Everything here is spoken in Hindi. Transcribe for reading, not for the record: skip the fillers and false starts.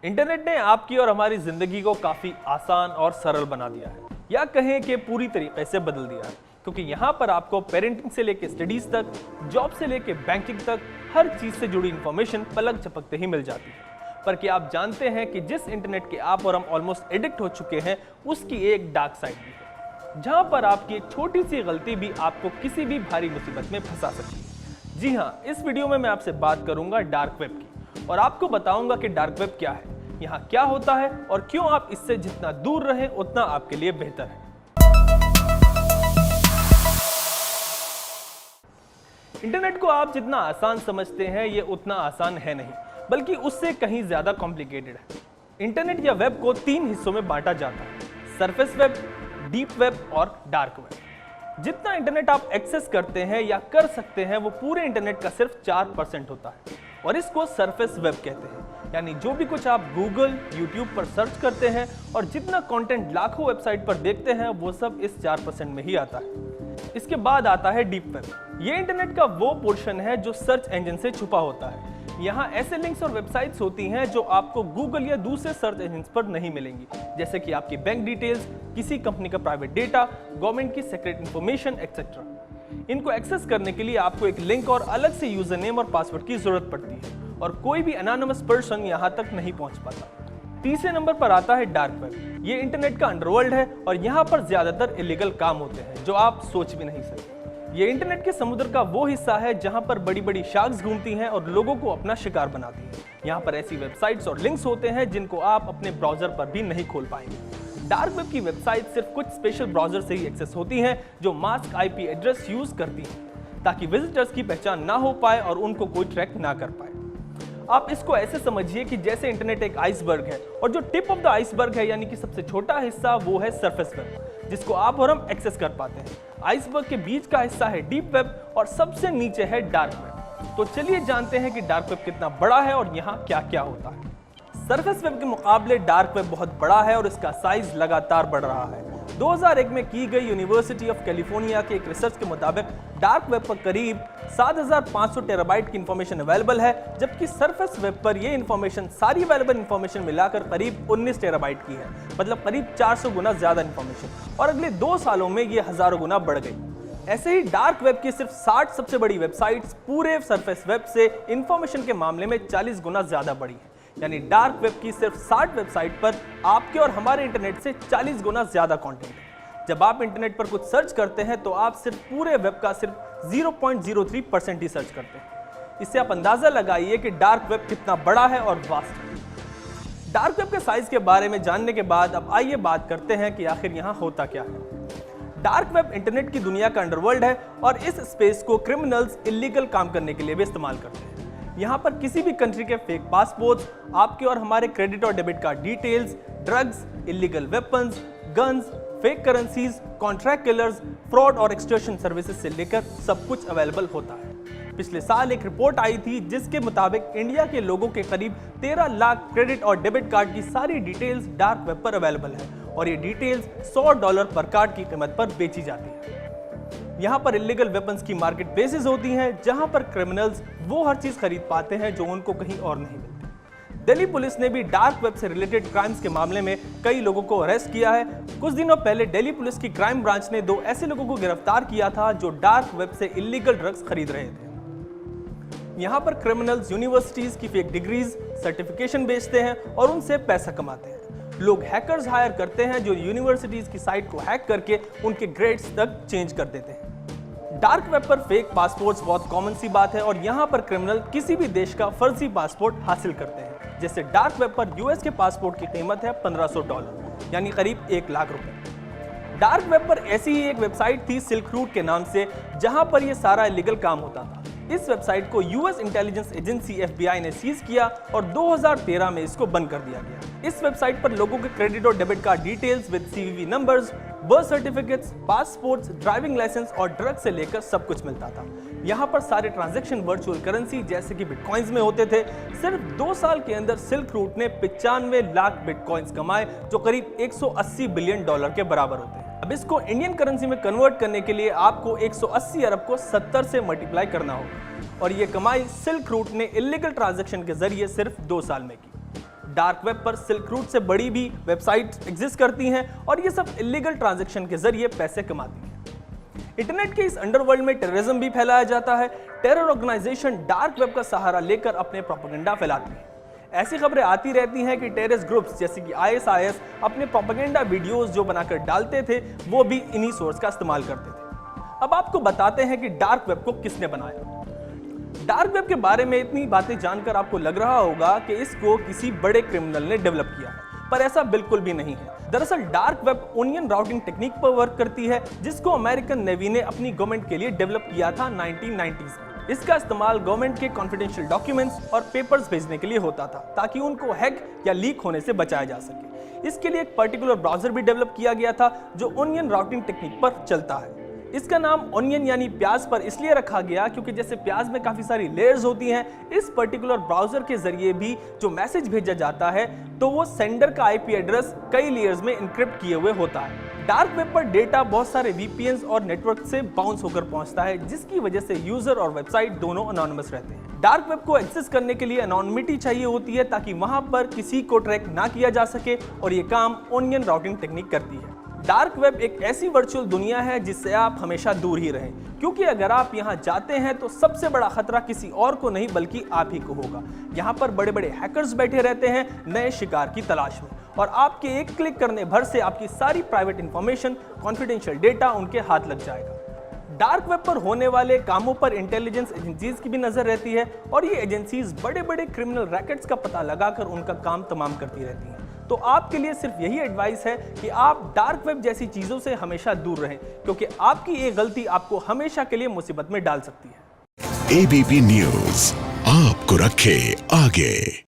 इंटरनेट ने आपकी और हमारी जिंदगी को काफी आसान और सरल बना दिया है, या कहें कि पूरी तरीके से बदल दिया है। क्योंकि यहाँ पर आपको पेरेंटिंग से लेके स्टडीज तक, जॉब से लेके बैंकिंग तक, हर चीज से जुड़ी इंफॉर्मेशन पलक झपकते ही मिल जाती है। पर क्या आप जानते हैं कि जिस इंटरनेट के आप और हम ऑलमोस्ट एडिक्ट हो चुके हैं, उसकी एक डार्क साइड भी है, जहां पर आपकी एक छोटी सी गलती भी आपको किसी भी भारी मुसीबत में फंसा सकती है। जी हाँ, इस वीडियो में मैं आपसे बात करूंगा डार्क वेब की और आपको बताऊंगा कि डार्क वेब क्या है, यहाँ क्या होता है और क्यों आप इससे जितना दूर रहें उतना आपके लिए बेहतर है। इंटरनेट को आप जितना आसान समझते हैं, ये उतना आसान है नहीं, बल्कि उससे कहीं ज्यादा कॉम्प्लिकेटेड है। इंटरनेट या वेब को 3 हिस्सों में बांटा जाता है: सरफेस वेब, डीप वेब और डार्क वेब। जितना इंटरनेट आप एक्सेस करते हैं या कर सकते हैं, वो पूरे इंटरनेट का सिर्फ 4% होता है और इसको सरफेस वेब कहते हैं। यानी जो भी कुछ आप गूगल, यूट्यूब पर सर्च करते हैं और जितना कंटेंट लाखों वेबसाइट पर देखते हैं, वो सब इस 4% में ही आता है। इसके बाद आता है डीप वेब। ये इंटरनेट का वो पोर्शन है जो सर्च इंजन से छुपा होता है। यहाँ ऐसे लिंक्स और वेबसाइट्स होती हैं जो आपको गूगल या दूसरे सर्च इंजन पर नहीं मिलेंगी, जैसे कि आपकी बैंक डिटेल्स, किसी कंपनी का प्राइवेट डेटा, गवर्नमेंट की सीक्रेट इंफॉर्मेशन एक्सेट्रा। इनको एक्सेस करने के लिए आपको एक लिंक और अलग से यूजर नेम और पासवर्ड की जरूरत पड़ती है और कोई भी अनोनिमस पर्सन यहाँ तक नहीं पहुँच पाता। तीसरे नंबर पर आता है डार्क वेब। ये इंटरनेट का अंडरवर्ल्ड है और यहाँ पर ज्यादातर इलीगल काम होते हैं जो आप सोच भी नहीं सकते। ये इंटरनेट के समुद्र का वो हिस्सा है जहाँ पर बड़ी बड़ी शार्क्स घूमती हैं और लोगों को अपना शिकार बनाती हैं। यहाँ पर ऐसी वेबसाइट्स और लिंक्स होते हैं जिनको आप अपने ब्राउजर पर भी नहीं खोल पाएंगे। डार्क वेब की वेबसाइट सिर्फ कुछ स्पेशल ब्राउजर से ही एक्सेस होती हैं जो मास्क आईपी एड्रेस यूज करती हैं, ताकि विजिटर्स की पहचान ना हो पाए और उनको कोई ट्रैक ना कर पाए। आप इसको ऐसे समझिए कि जैसे इंटरनेट एक आइसबर्ग है और जो टिप ऑफ द आइसबर्ग है, यानी कि सबसे छोटा हिस्सा, वो है सरफेस वेब, जिसको आप और हम एक्सेस कर पाते हैं। आइसबर्ग के बीच का हिस्सा है डीप वेब और सबसे नीचे है डार्क वेब। तो चलिए जानते हैं कि डार्क वेब कितना बड़ा है और यहाँ क्या क्या होता है। सरफेस वेब के मुकाबले डार्क वेब बहुत बड़ा है और इसका साइज लगातार बढ़ रहा है। 2001 में की गई यूनिवर्सिटी ऑफ कैलिफोर्निया के एक रिसर्च के मुताबिक डार्क वेब पर करीब 7500 टेराबाइट की इंफॉर्मेशन अवेलेबल है, जबकि सरफेस वेब पर यह इंफॉर्मेशन, सारी अवेलेबल इंफॉर्मेशन मिलाकर करीब 19 टेराबाइट की है, मतलब करीब 400 गुना ज्यादा इंफॉर्मेशन, और अगले 2 सालों में ये हजारों गुना बढ़ गई। ऐसे ही डार्क वेब की सिर्फ 60 सबसे बड़ी वेबसाइट्स पूरे सरफेस वेब से इंफॉर्मेशन के मामले में 40 गुना ज्यादा बड़ी है। यानी डार्क वेब की सिर्फ 60 वेबसाइट पर आपके और हमारे इंटरनेट से 40 गुना ज्यादा कंटेंट है। जब आप इंटरनेट पर कुछ सर्च करते हैं तो आप सिर्फ पूरे वेब का सिर्फ 0.03% ही सर्च करते हैं। इससे आप अंदाजा लगाइए कि डार्क वेब कितना बड़ा है और वास्ट है। डार्क वेब के साइज के बारे में जानने के बाद अब आइए बात करते हैं कि आखिर यहाँ होता क्या है। डार्क वेब इंटरनेट की दुनिया का अंडरवर्ल्ड है और इस स्पेस को क्रिमिनल्स इलीगल काम करने के लिए भी इस्तेमाल करते हैं। यहाँ पर किसी भी कंट्री के फेक पासपोर्ट्स, आपके और हमारे क्रेडिट और debit card details, drugs, illegal weapons, guns, fake currencies, contract killers, fraud और एक्सटॉर्शन सर्विसेज से लेकर सब कुछ अवेलेबल होता है। पिछले साल एक रिपोर्ट आई थी जिसके मुताबिक इंडिया के लोगों के करीब 13 लाख क्रेडिट और डेबिट कार्ड की सारी डिटेल्स डार्क वेब पर अवेलेबल है और ये डिटेल्स $100 पर कार्ड की कीमत पर बेची जाती है। यहाँ पर इलीगल वेपन्स की मार्केट प्लेसेस होती हैं जहाँ पर क्रिमिनल्स वो हर चीज खरीद पाते हैं जो उनको कहीं और नहीं मिलती। दिल्ली पुलिस ने भी डार्क वेब से रिलेटेड क्राइम्स के मामले में कई लोगों को अरेस्ट किया है। कुछ दिनों पहले दिल्ली पुलिस की क्राइम ब्रांच ने 2 ऐसे लोगों को गिरफ्तार किया था जो डार्क वेब से इलीगल ड्रग्स खरीद रहे थे। यहाँ पर क्रिमिनल्स यूनिवर्सिटीज की फेक डिग्रीज, सर्टिफिकेशन बेचते हैं और उनसे पैसा कमाते हैं। लोग हैकर्स हायर करते हैं जो यूनिवर्सिटीज की साइट को हैक करके उनके ग्रेड्स तक चेंज कर देते हैं। डार्क वेब पर फेक पासपोर्ट्स बहुत कॉमन सी बात है और यहाँ पर क्रिमिनल किसी भी देश का फर्जी पासपोर्ट हासिल करते हैं। जैसे डार्क वेब पर यूएस के पासपोर्ट की कीमत है $1500, यानी करीब 1 लाख रुपए। डार्क वेब पर ऐसी ही एक वेबसाइट थी सिल्क रूट के नाम से, जहां पर यह सारा इलीगल काम होता था। इस वेबसाइट को यूएस इंटेलिजेंस एजेंसी FBI ने सीज किया और 2013 में इसको बंद कर दिया गया। इस वेबसाइट पर लोगों के क्रेडिट और debit card details with CVV numbers, birth certificates, passports, driving license और ड्रग से लेकर सब कुछ मिलता था। यहाँ पर सारे ट्रांजैक्शन वर्चुअल करेंसी जैसे कि बिटकॉइंस में होते थे। सिर्फ 2 साल के अंदर सिल्क रूट ने 95 लाख बिटकॉइंस कमाए, जो करीब $180 बिलियन के बराबर होते हैं। अब इसको इंडियन करेंसी में कन्वर्ट करने के लिए आपको 180 अरब को 70 से मल्टीप्लाई करना होगा और ये कमाई सिल्क रूट ने इलीगल ट्रांजैक्शन के जरिए सिर्फ 2 साल में की। डार्क वेब पर सिल्क रूट से बड़ी भी वेबसाइट्स एग्जिस्ट करती हैं और ये सब इलीगल ट्रांजैक्शन के जरिए पैसे कमाती हैं। इंटरनेट के इस अंडरवर्ल्ड में टेररिज्म भी फैलाया जाता है। टेरर ऑर्गेनाइजेशन डार्क वेब का सहारा लेकर अपने प्रोपेगेंडा फैलाती हैं। ऐसी खबरें आती रहती हैं कि टेररिस्ट ग्रुप्स जैसे कि ISIS अपने प्रोपेगेंडा वीडियोस जो बनाकर डालते थे वो भी इन्हीं सोर्स का इस्तेमाल करते थे। अब आपको बताते हैं कि डार्क वेब को किसने बनाया। डार्क वेब के बारे में इतनी बातें जानकर आपको लग रहा होगा कि इसको किसी बड़े क्रिमिनल ने डेवलप किया है, पर ऐसा बिल्कुल भी नहीं है। दरअसल dark web onion routing technique पर वर्क करती है, जिसको अमेरिकन नेवी ने अपनी गवर्नमेंट के लिए डेवलप किया था 1990s में। इसका इस्तेमाल गवर्नमेंट के कॉन्फिडेंशियल डॉक्यूमेंट्स और पेपर्स भेजने के लिए होता था, ताकि उनको हैक या लीक होने से बचाया जा सके। इसके लिए एक पर्टिकुलर ब्राउजर भी डेवलप किया गया था जो ओनियन राउटिंग टेक्निक पर चलता है। इसका नाम ओनियन यानी प्याज पर इसलिए रखा गया क्योंकि जैसे प्याज में काफी सारी लेयर्स होती हैं, इस पर्टिकुलर ब्राउजर के जरिए भी जो मैसेज भेजा जाता है तो वो सेंडर का IP एड्रेस कई लेयर्स में इंक्रिप्ट किए हुए होता है। डार्क वेब पर डेटा बहुत सारे VPNs और नेटवर्क से बाउंस होकर पहुंचता है, जिसकी वजह से यूजर और वेबसाइट दोनों अनोनिमस रहते हैं। डार्क वेब को एक्सेस करने के लिए एनोनिमिटी चाहिए होती है ताकि वहां पर किसी को ट्रैक ना किया जा सके, और ये काम ओनियन राउटिंग टेक्निक करती है। डार्क वेब एक ऐसी वर्चुअल दुनिया है जिससे आप हमेशा दूर ही रहें, क्योंकि अगर आप यहां जाते हैं तो सबसे बड़ा खतरा किसी और को नहीं बल्कि आप ही को होगा। यहां पर बड़े बड़े हैकर्स बैठे रहते हैं नए शिकार की तलाश में, और आपके एक क्लिक करने भर से आपकी सारी प्राइवेट इंफॉर्मेशन, कॉन्फिडेंशियल डेटा उनके हाथ लग जाएगा। डार्क वेब पर होने वाले कामों पर इंटेलिजेंस एजेंसीज की भी नजर रहती है, और ये एजेंसीज बड़े बड़े क्रिमिनल रैकेट्स का पता लगाकर उनका काम तमाम करती रहती हैं। तो आपके लिए सिर्फ यही एडवाइस है कि आप डार्क वेब जैसी चीजों से हमेशा दूर रहें, क्योंकि आपकी एक गलती आपको हमेशा के लिए मुसीबत में डाल सकती है। ABP न्यूज आपको रखे आगे।